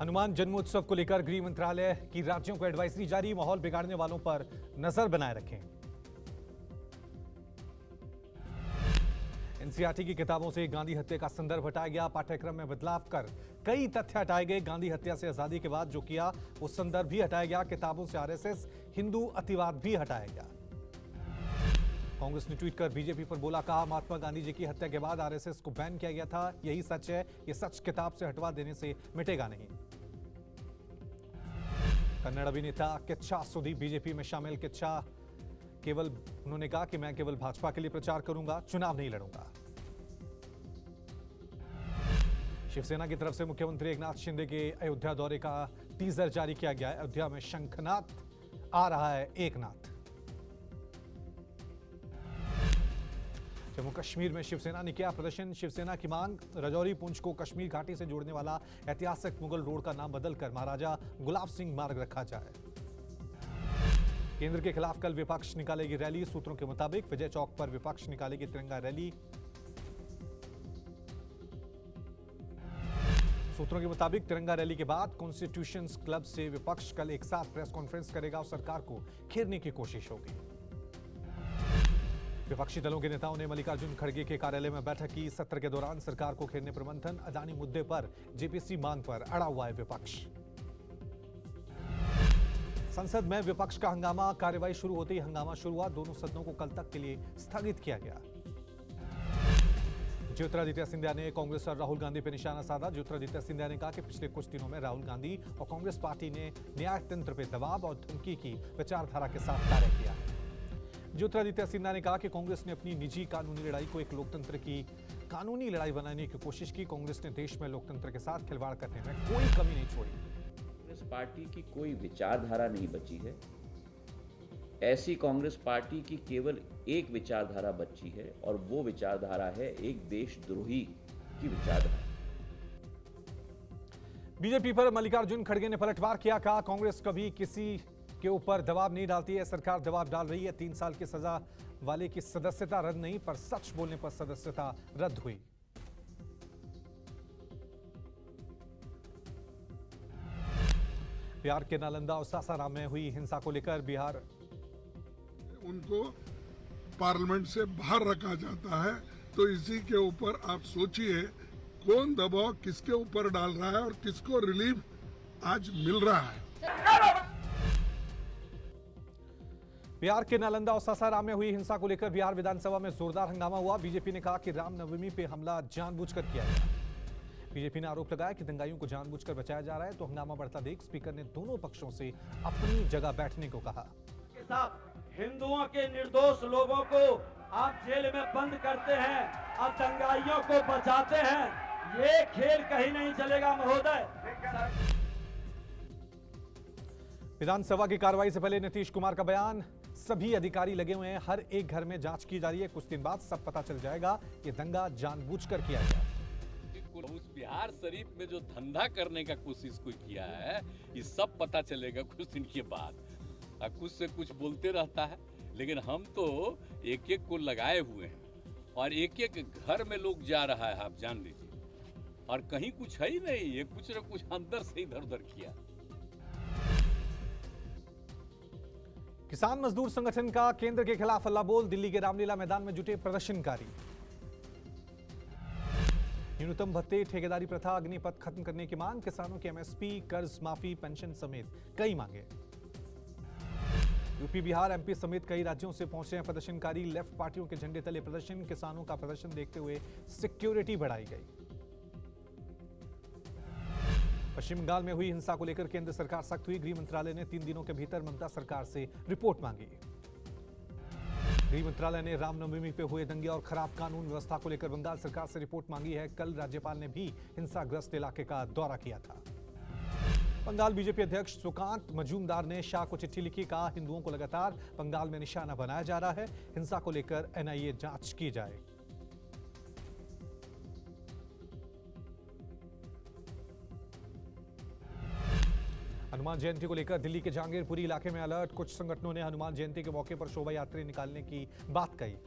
हनुमान जन्मोत्सव को लेकर गृह मंत्रालय की राज्यों को एडवाइजरी जारी, माहौल बिगाड़ने वालों पर नजर बनाए रखें। एनसीईआरटी की किताबों से गांधी हत्या का संदर्भ हटाया गया, पाठ्यक्रम में बदलाव कर कई तथ्य हटाए गए। गांधी हत्या से आजादी के बाद जो किया वो संदर्भ भी हटाया गया, किताबों से आरएसएस हिंदू अतिवाद भी हटाया गया। कांग्रेस ने ट्वीट कर बीजेपी पर बोला, कहा महात्मा गांधी जी की हत्या के बाद आरएसएस को बैन किया गया था, यही सच है, ये सच किताब से हटवा देने से मिटेगा नहीं। कन्नड़ अभिनेता किच्छा सुदीप बीजेपी में शामिल। किच्छा उन्होंने कहा कि मैं केवल भाजपा के लिए प्रचार करूंगा, चुनाव नहीं लड़ूंगा। शिवसेना की तरफ से मुख्यमंत्री एकनाथ शिंदे के अयोध्या दौरे का टीजर जारी किया गया है। अयोध्या में शंखनाद आ रहा है एकनाथ। जम्मू कश्मीर में शिवसेना ने किया प्रदर्शन, शिवसेना की मांग, राजौरी पुंछ को कश्मीर घाटी से जोड़ने वाला ऐतिहासिक मुगल रोड का नाम बदलकर महाराजा गुलाब सिंह मार्ग रखा जाए। केंद्र के खिलाफ कल विपक्ष निकालेगी रैली, सूत्रों के मुताबिक विजय चौक पर विपक्ष निकालेगी तिरंगा रैली। सूत्रों के मुताबिक तिरंगा रैली के बाद कॉन्स्टिट्यूशन क्लब से विपक्ष कल एक साथ प्रेस कॉन्फ्रेंस करेगा और सरकार को घेरने की कोशिश होगी। विपक्षी दलों के नेताओं ने मल्लिकार्जुन खड़गे के कार्यालय में बैठक की। सत्र के दौरान सरकार को घेरने पर मंथन, अदानी मुद्दे पर जेपीसी मांग पर अड़ा हुआ है विपक्ष। संसद में विपक्ष का हंगामा, कार्यवाही शुरू होते ही हंगामा शुरू हुआ, दोनों सदनों को कल तक के लिए स्थगित किया गया। ज्योतिरादित्य सिंधिया ने कांग्रेस और राहुल गांधी पर निशाना साधा। ज्योतिरादित्य सिंधिया ने कहा कि पिछले कुछ दिनों में राहुल गांधी और कांग्रेस पार्टी ने न्यायतंत्र पर दबाव और धमकी की विचारधारा के साथ कार्य किया है। ज्योतिरादित्य सिंधिया ने कहा कि कांग्रेस ने अपनी निजी कानूनी लड़ाई को एक लोकतंत्र की कानूनी लड़ाई बनाने की कोशिश की। कांग्रेस ने देश में लोकतंत्र के साथ खिलवाड़ करने में कोई कमी नहीं छोड़ी। कांग्रेस पार्टी की कोई विचारधारा नहीं बची है। ऐसी कांग्रेस पार्टी की केवल एक विचारधारा बची है और वो विचारधारा है एक देशद्रोही की विचारधारा। बीजेपी पर मल्लिकार्जुन खड़गे ने पलटवार किया, कहा कांग्रेस कभी किसी के ऊपर दबाव नहीं डालती है, सरकार दबाव डाल रही है। 3 साल की सजा वाले की सदस्यता रद्द नहीं, पर सच बोलने पर सदस्यता रद्द हुई। बिहार के नालंदा और सासाराम में हुई हिंसा को लेकर बिहार उनको पार्लियामेंट से बाहर रखा जाता है, तो इसी के ऊपर आप सोचिए कौन दबाव किसके ऊपर डाल रहा है और किसको रिलीफ आज मिल रहा है। बिहार के नालंदा और सासाराम में हुई हिंसा को लेकर बिहार विधानसभा में जोरदार हंगामा हुआ। बीजेपी ने कहा कि रामनवमी पे हमला जानबूझकर किया गया। बीजेपी ने आरोप लगाया कि दंगाइयों को जानबूझकर बचाया जा रहा है, तो हंगामा बढ़ता देख स्पीकर ने दोनों पक्षों से अपनी जगह बैठने को कहा। हिंदुओं के निर्दोष लोगों को आप जेल में बंद करते हैं और दंगाइयों को बचाते हैं, ये खेल कहीं नहीं चलेगा महोदय। विधानसभा की कार्रवाई से पहले नीतीश कुमार का बयान, सभी अधिकारी लगे हुए हैं, हर एक घर में जांच की जा रही है, कुछ दिन बाद सब पता चल जाएगा ये दंगा जानबूझकर किया गया। उस बिहार शरीफ में जो धंधा करने का कोशिश कोई किया है, ये सब पता चलेगा कुछ दिन के बाद। कुछ से कुछ बोलते रहता है, लेकिन हम तो एक एक को लगाए हुए हैं और एक एक घर में लोग जा रहा है, आप जान लीजिए, और कहीं कुछ है ही नहीं, ये कुछ न कुछ अंदर से इधर उधर किया। किसान मजदूर संगठन का केंद्र के खिलाफ हल्ला बोल, दिल्ली के रामलीला मैदान में जुटे प्रदर्शनकारी। न्यूनतम भत्ते, ठेकेदारी प्रथा, अग्निपथ खत्म करने की मांग, किसानों की एमएसपी, कर्ज माफी, पेंशन समेत कई मांगे। यूपी, बिहार, एमपी समेत कई राज्यों से पहुंचे हैं प्रदर्शनकारी। लेफ्ट पार्टियों के झंडे तले प्रदर्शन, किसानों का प्रदर्शन देखते हुए सिक्योरिटी बढ़ाई गई। पश्चिम बंगाल में हुई हिंसा को लेकर केंद्र सरकार सख्त हुई। गृह मंत्रालय ने 3 दिनों के भीतर ममता सरकार से रिपोर्ट मांगी। गृह मंत्रालय ने रामनवमी पे हुए दंगे और खराब कानून व्यवस्था को लेकर बंगाल सरकार से रिपोर्ट मांगी है। कल राज्यपाल ने भी हिंसाग्रस्त इलाके का दौरा किया था। बंगाल बीजेपी अध्यक्ष सुकांत मजूमदार ने शाह को चिट्ठी लिखी, कहा हिंदुओं को लगातार बंगाल में निशाना बनाया जा रहा है, हिंसा को लेकर एनआईए जांच की जाए। हनुमान जयंती को लेकर दिल्ली के जहांगीरपुरी इलाके में अलर्ट, कुछ संगठनों ने हनुमान जयंती के मौके पर शोभा यात्रा निकालने की बात कही।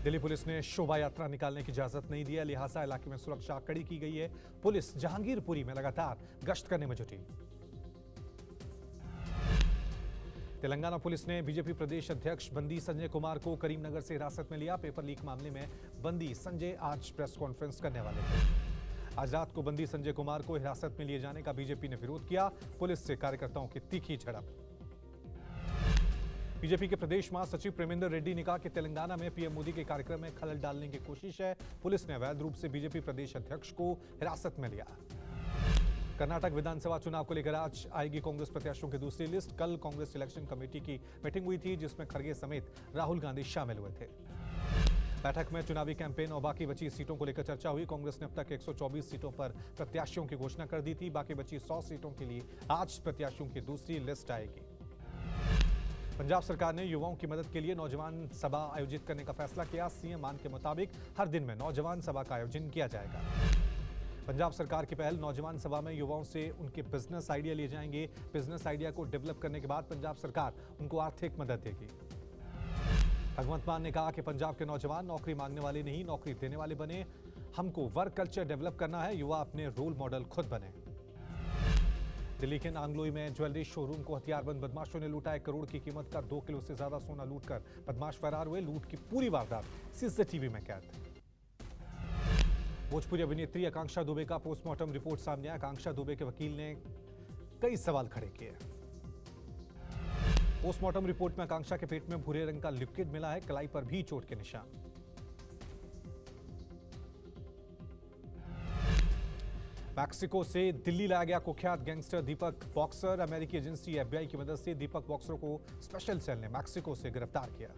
दिल्ली पुलिस ने शोभा यात्रा निकालने की इजाजत नहीं दी है, लिहाजा इलाके में सुरक्षा कड़ी की गई है। पुलिस जहांगीरपुरी में लगातार गश्त करने में जुटी। तेलंगाना पुलिस ने बीजेपी प्रदेश अध्यक्ष बंदी संजय कुमार को करीमनगर से हिरासत में लिया। पेपर लीक मामले में बंदी संजय आज प्रेस कॉन्फ्रेंस करने वाले थे। आज रात को बंदी संजय कुमार को हिरासत में लिए जाने का बीजेपी ने विरोध किया। पुलिस से कार्यकर्ताओं की तीखी झड़प। बीजेपी के प्रदेश महासचिव प्रेमेंद्र रेड्डी ने कहा कि तेलंगाना में पीएम मोदी के कार्यक्रम में खलल डालने की कोशिश है। पुलिस ने अवैध रूप से बीजेपी प्रदेश अध्यक्ष को हिरासत में लिया। कर्नाटक विधानसभा चुनाव को लेकर आज आएगी कांग्रेस प्रत्याशियों की दूसरी लिस्ट। कल कांग्रेस इलेक्शन कमेटी की मीटिंग हुई थी, जिसमें खड़गे समेत राहुल गांधी शामिल हुए थे। बैठक में चुनावी कैंपेन और बाकी बची सीटों को लेकर चर्चा हुई। कांग्रेस ने अब तक 124 सीटों पर प्रत्याशियों की घोषणा कर दी थी। बाकी बची 100 सीटों के लिए आज प्रत्याशियों की दूसरी लिस्ट आएगी। पंजाब सरकार ने युवाओं की मदद के लिए नौजवान सभा आयोजित करने का फैसला किया। सीएम मान के मुताबिक हर दिन में नौजवान सभा का आयोजन किया जाएगा। पंजाब सरकार की पहल नौजवान सभा में युवाओं से उनके बिजनेस आइडिया लिए जाएंगे। बिजनेस आइडिया को डेवलप करने के बाद पंजाब सरकार उनको आर्थिक मदद देगी। भगवंत मान ने कहा कि पंजाब के नौजवान नौकरी मांगने वाले नहीं, नौकरी देने वाले बने। हमको वर्क कल्चर डेवलप करना है, युवा अपने रोल मॉडल खुद बने। दिल्ली के नांगलोई में ज्वेलरी शोरूम को हथियारबंद बदमाशों ने लूटा। 1 करोड़ की कीमत का 2 किलो से ज्यादा सोना लूटकर बदमाश फरार हुए। लूट की पूरी वारदात सीसीटीवी में कैद। भोजपुरी अभिनेत्री आकांक्षा दुबे का पोस्टमार्टम रिपोर्ट सामने आया। आकांक्षा दुबे के वकील ने कई सवाल खड़े किए। पोस्टमार्टम रिपोर्ट में आकांक्षा के पेट में भूरे रंग का लिक्विड मिला है। कलाई पर भी चोट के निशान। मैक्सिको से दिल्ली लाया गया कुख्यात गैंगस्टर दीपक बॉक्सर। अमेरिकी एजेंसी एफबीआई की मदद से दीपक बॉक्सर को स्पेशल सेल ने मैक्सिको से गिरफ्तार किया।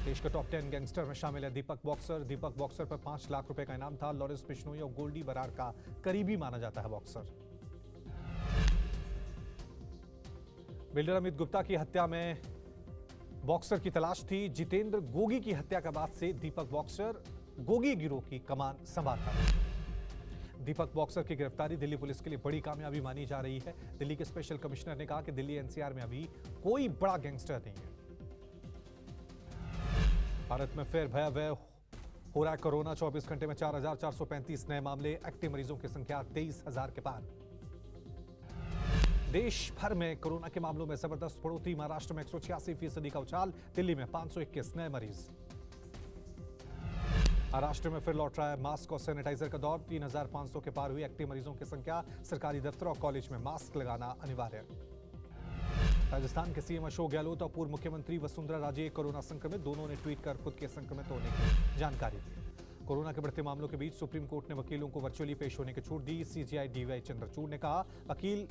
देश के टॉप 10 गैंगस्टर में शामिल है दीपक बॉक्सर। दीपक बॉक्सर पर 5 लाख रुपए का इनाम था। लॉरेंस बिश्नोई और गोल्डी बरार का करीबी माना जाता है बॉक्सर। बिल्डर अमित गुप्ता की हत्या में बॉक्सर की तलाश थी। जितेंद्र गोगी की हत्या के बाद से दीपक बॉक्सर गोगी गिरोह की कमान संभालता है। दीपक बॉक्सर की गिरफ्तारी दिल्ली पुलिस के लिए बड़ी कामयाबी मानी जा रही है। दिल्ली के स्पेशल कमिश्नर ने कहा कि दिल्ली एनसीआर में अभी कोई बड़ा गैंगस्टर नहीं है। भारत में फिर भयावह हो रहा है कोरोना। 24 घंटे में 4,435 नए मामले। एक्टिव मरीजों की संख्या 23,000 के पार। देश भर में कोरोना के मामलों में जबरदस्त बढ़ोतरी। महाराष्ट्र में 186% का उछाल। दिल्ली में 521 नए मरीज। महाराष्ट्र में फिर लौट रहा है मास्क और सैनिटाइजर का दौर। 3,500 के पार हुई एक्टिव मरीजों की संख्या। सरकारी दफ्तर और कॉलेज में मास्क लगाना अनिवार्य। राजस्थान के सीएम अशोक गहलोत और पूर्व मुख्यमंत्री वसुंधरा राजे कोरोना संक्रमित। दोनों ने ट्वीट कर खुद के संक्रमित होने की जानकारी दी। कोरोना के बढ़ते मामलों के बीच सुप्रीम कोर्ट ने वकीलों को वर्चुअली पेश होने की छूट दी। सीजीआई डीवाई चंद्रचूड़ ने कहा वकील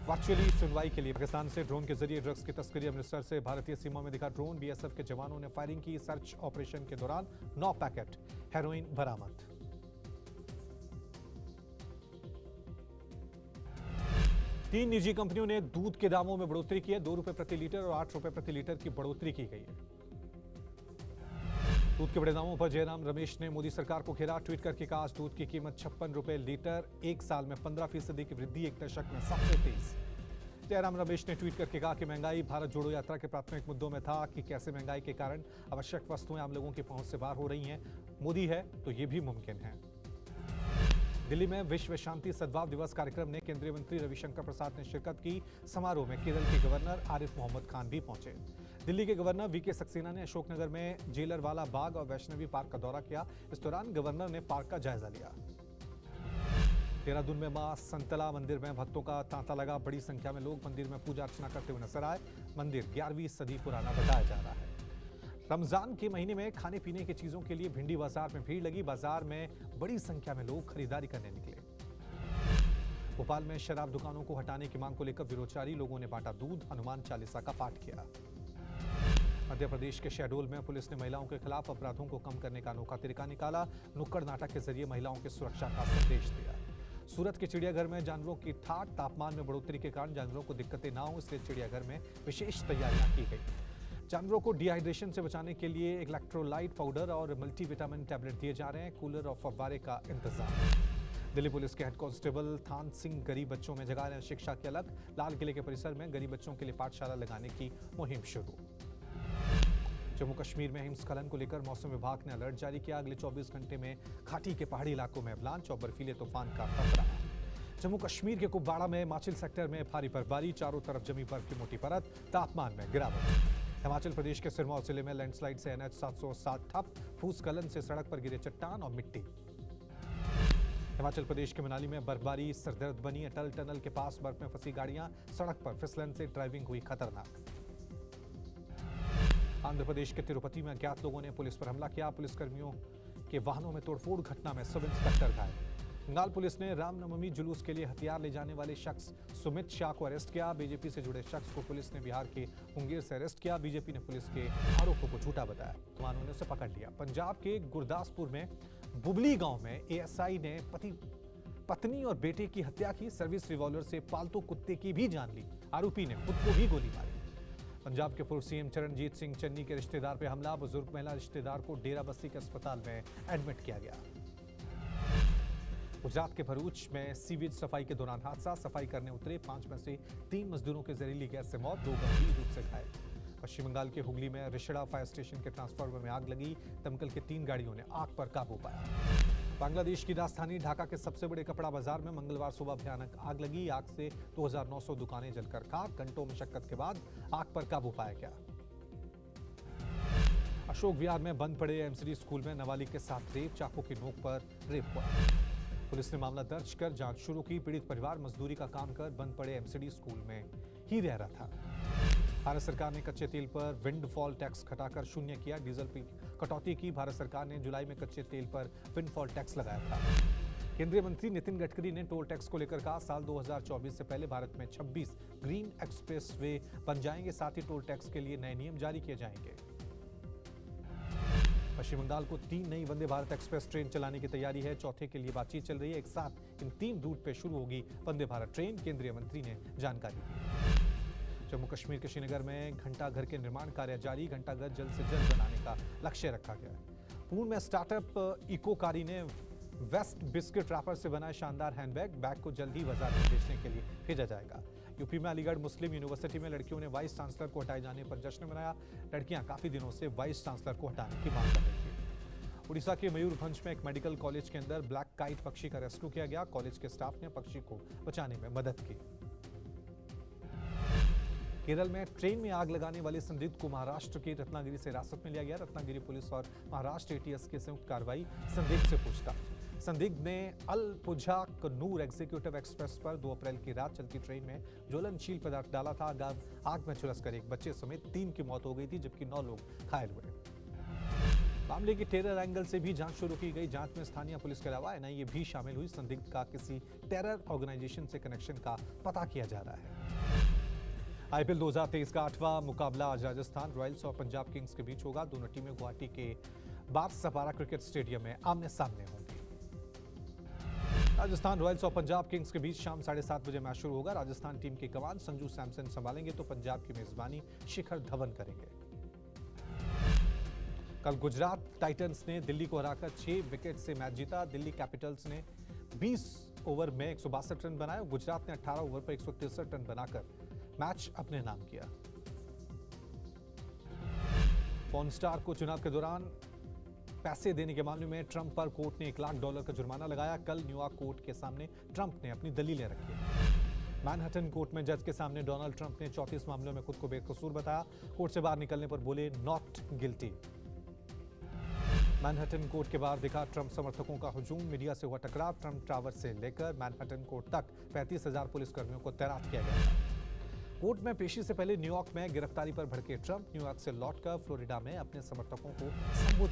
वर्चुअली सुनवाई के लिए। पाकिस्तान से ड्रोन के जरिए ड्रग्स की तस्करी। अमृतसर से भारतीय सीमा में दिखा ड्रोन। बीएसएफ के जवानों ने फायरिंग की। सर्च ऑपरेशन के दौरान 9 पैकेट हेरोइन बरामद। तीन निजी कंपनियों ने दूध के दामों में बढ़ोतरी की है। 2 रुपए प्रति लीटर और 8 रुपए प्रति लीटर की बढ़ोतरी की गई है। दूध के बड़े दामों पर जयराम रमेश ने मोदी सरकार को घेरा। ट्वीट करके कहा आज दूध की कीमत 56 रुपए लीटर। 1 साल में 15% की वृद्धि। 1 दशक में सबसे तेज। जयराम रमेश ने ट्वीट करके कहा कि महंगाई भारत जोड़ो यात्रा के प्राथमिक मुद्दों में था कि कैसे महंगाई के कारण आवश्यक वस्तुएं आम लोगों की पहुंच से बाहर हो रही हैं। मोदी है तो ये भी मुमकिन है। दिल्ली में विश्व शांति सद्भाव दिवस कार्यक्रम में केंद्रीय मंत्री रविशंकर प्रसाद ने शिरकत की। समारोह में केरल के गवर्नर आरिफ मोहम्मद खान भी पहुंचे। दिल्ली के गवर्नर वीके सक्सेना ने अशोकनगर में जेलरवाला बाग और वैष्णवी पार्क का दौरा किया। इस दौरान गवर्नर ने पार्क का जायजा लिया। देहरादून में मां संतला मंदिर में भक्तों का तांता लगा। बड़ी संख्या में लोग मंदिर में पूजा अर्चना करते हुए नजर आए। मंदिर 11वीं सदी पुराना बताया जा रहा है। रमजान के महीने में खाने पीने की चीजों के लिए भिंडी बाजार में भीड़ लगी। बाजार में बड़ी संख्या में लोग खरीदारी करने निकले। भोपाल में शराब दुकानों को हटाने की मांग को लेकर विरोध जारी। लोगों ने बांटा दूध। हनुमान चालीसा का पाठ किया। मध्य प्रदेश के शहडोल में पुलिस ने महिलाओं के खिलाफ अपराधों को कम करने का अनोखा तरीका निकाला। नुक्कड़ नाटक के जरिए महिलाओं की सुरक्षा का संदेश दिया। सूरत के चिड़ियाघर में जानवरों की ठाठ। तापमान में बढ़ोतरी के कारण जानवरों को दिक्कतें ना हो, इसलिए चिड़ियाघर में विशेष तैयारियां की गई। जानवरों को डिहाइड्रेशन से बचाने के लिए इलेक्ट्रोलाइट पाउडर और मल्टीविटामिन टैबलेट दिए जा रहे हैं। कूलर और फव्वारे का इंतजाम। दिल्ली पुलिस के हेड कांस्टेबल थान सिंह गरीब बच्चों में जगा रहे हैं शिक्षा के अलग। लाल किले के परिसर में गरीब बच्चों के लिए पाठशाला लगाने की मुहिम शुरू। जम्मू कश्मीर में हिमस्खलन को लेकर मौसम विभाग ने अलर्ट जारी किया। अगले 24 घंटे में घाटी के पहाड़ी इलाकों में अवलांच और बर्फीले तूफान का खतरा। जम्मू कश्मीर के कुपवाड़ा में माचिल सेक्टर में भारी बर्फबारी, चारों तरफ जमी बर्फ की मोटी परत, तापमान में गिरावट। हिमाचल प्रदेश के सिरमौर जिले में लैंडस्लाइड से NH 707 ठप, भूस्खलन से सड़क पर गिरे चट्टान और मिट्टी। हिमाचल प्रदेश के मनाली में बर्फबारी सरदर्द बनी, अटल टनल के पास बर्फ में फंसी गाड़ियां, सड़क पर फिसलन से ड्राइविंग हुई खतरनाक। आंध्र प्रदेश के तिरुपति में अज्ञात लोगों ने पुलिस पर हमला किया, पुलिसकर्मियों के वाहनों में तोड़फोड़, घटना में सब इंस्पेक्टर घायल। बंगाल पुलिस ने रामनवमी जुलूस के लिए हथियार ले जाने वाले शख्स सुमित शाह को अरेस्ट किया। बीजेपी से जुड़े शख्स को पुलिस ने बिहार के मुंगेर से अरेस्ट किया। बीजेपी ने पुलिस के आरोपों को झूठा बताया, जवानों ने उसे पकड़ लिया। पंजाब के गुरदासपुर में बुबली गांव में ASI ने पत्नी और बेटे की हत्या की, सर्विस रिवॉल्वर से पालतू कुत्ते की भी जान ली। आरोपी ने खुद को भी गोली मारी। पंजाब के पूर्व CM चरणजीत सिंह चन्नी के रिश्तेदार पर हमला, बुजुर्ग महिला रिश्तेदार को डेरा बस्ती के अस्पताल में एडमिट किया गया। गुजरात के भरूच में सीवेज सफाई के दौरान हादसा, सफाई करने उतरे 5 में से 3 मजदूरों के जहरीली गैस से मौत, 2 गंभीर रूप से घायल। पश्चिम बंगाल के हुगली में रिशड़ा फायर स्टेशन के ट्रांसफार्मर में आग लगी, दमकल की 3 गाड़ियों ने आग पर काबू पाया। बांग्लादेश की राजधानी ढाका के सबसे बड़े कपड़ा बाजार में मंगलवार सुबह भयानक आग लगी, आग से 2900 दुकानें जलकर खाक, घंटों मशक्कत के बाद आग पर काबू पाया गया। अशोक विहार में बंद पड़े MCD स्कूल में नाबालिग के साथ रेप, चाकू की नोक पर रेप हुआ। पुलिस ने मामला दर्ज कर जांच शुरू की। पीड़ित परिवार मजदूरी का काम कर बंद पड़े MCD स्कूल में ही रह रहा था। भारत सरकार ने कच्चे तेल पर विंडफॉल टैक्स घटाकर शून्य किया, डीजल की कटौती की। भारत सरकार ने जुलाई में कच्चे तेल पर विंडफॉल टैक्स लगाया था। केंद्रीय मंत्री नितिन गडकरी ने टोल टैक्स को लेकर कहा, साल 2024 से पहले भारत में 26 ग्रीन एक्सप्रेस वे बन जाएंगे, साथ ही टोल टैक्स के लिए नए नियम जारी किए जाएंगे। पश्चिम बंगाल को 3 नई वंदे भारत एक्सप्रेस ट्रेन चलाने की तैयारी है, चौथे के लिए बातचीत चल रही है। एक साथ इन 3 रूट पे शुरू होगी वंदे भारत ट्रेन, केंद्रीय मंत्री ने जानकारी दी। जम्मू कश्मीर के श्रीनगर में घंटाघर के निर्माण कार्य जारी, घंटाघर जल्द से जल्द बनाने का लक्ष्य रखा गया है। पुणे में स्टार्टअप इकोकारी ने वेस्ट बिस्किट रैपर से बनाए शानदार हैंडबैग, बैग को जल्द ही बाजार में बेचने के लिए भेजा जाएगा। यूपी में अलीगढ़ मुस्लिम यूनिवर्सिटी में लड़कियों ने वाइस चांसलर को हटाए जाने पर जश्न मनाया। लड़कियां काफी दिनों से वाइस चांसलर को हटाने की मांग कर रही थी। उड़ीसा के मयूरभंज में एक मेडिकल कॉलेज के अंदर ब्लैक काइट पक्षी का रेस्क्यू किया गया, कॉलेज के स्टाफ ने पक्षी को बचाने में मदद की। केरल में ट्रेन में आग लगाने वाले संदिग्ध को महाराष्ट्र के रत्नागिरी से हिरासत में लिया गया। रत्नागिरी पुलिस और महाराष्ट्र ATS की संयुक्त कार्रवाई, संदिग्ध से पूछताछ। संदिग्ध ने अलपुझा कन्नूर एग्जीक्यूटिव एक्सप्रेस पर 2 अप्रैल की रात चलती ट्रेन में ज्वलनशील पदार्थ डाला था। आग में झुलसकर एक बच्चे समेत 3 की मौत हो गई थी, जबकि 9 लोग घायल हुए। मामले की टेरर एंगल से भी जांच शुरू की गई। जांच में स्थानीय पुलिस के अलावा NIA भी शामिल हुई। संदिग्ध का किसी टेरर ऑर्गेनाइजेशन से कनेक्शन का पता किया जा रहा है। IPL 2023 का 8वां मुकाबला आज राजस्थान रॉयल्स और पंजाब किंग्स के बीच होगा। दोनों टीमें गुवाहाटी के बारसपारा क्रिकेट स्टेडियम में आमने सामने होंगी। राजस्थान रॉयल्स और पंजाब किंग्स के बीच शाम 7:30 बजे मैच शुरू होगा। राजस्थान टीम की कमान संजू सैमसन संभालेंगे तो पंजाब की मेजबानी शिखर धवन करेंगे। कल गुजरात टाइटंस ने दिल्ली को हराकर 6 विकेट से मैच जीता। दिल्ली कैपिटल्स ने 20 ओवर में 162 रन बनाए। गुजरात ने 18 ओवर पर 163 रन बनाकर मैच अपने नाम किया। पॉर्न स्टार को चुनाव के दौरान पैसे देने के मामले में ट्रंप पर कोर्ट ने $1 लाख का जुर्माना लगाया। कल न्यूयॉर्क कोर्ट के सामने ट्रंप ने अपनी दलीलें रखी। मैनहट्टन कोर्ट में जज के सामने डोनाल्ड ट्रंप ने 34 मामलों में खुद को बेकसूर बताया। कोर्ट से बाहर निकलने पर बोले नॉट गिल्टी। मैनहट्टन कोर्ट के बाहर दिखा ट्रंप समर्थकों का हुजूम, मीडिया से हुआ टकराव। ट्रंप टावर से लेकर मैनहट्टन कोर्ट तक 35,000 पुलिसकर्मियों को तैनात किया गया था। कोर्ट में पेशी से पहले न्यूयॉर्क में गिरफ्तारी पर भड़के ट्रंप न्यूयॉर्क से लौटकर फ्लोरिडा में अपने समर्थकों को संबोधित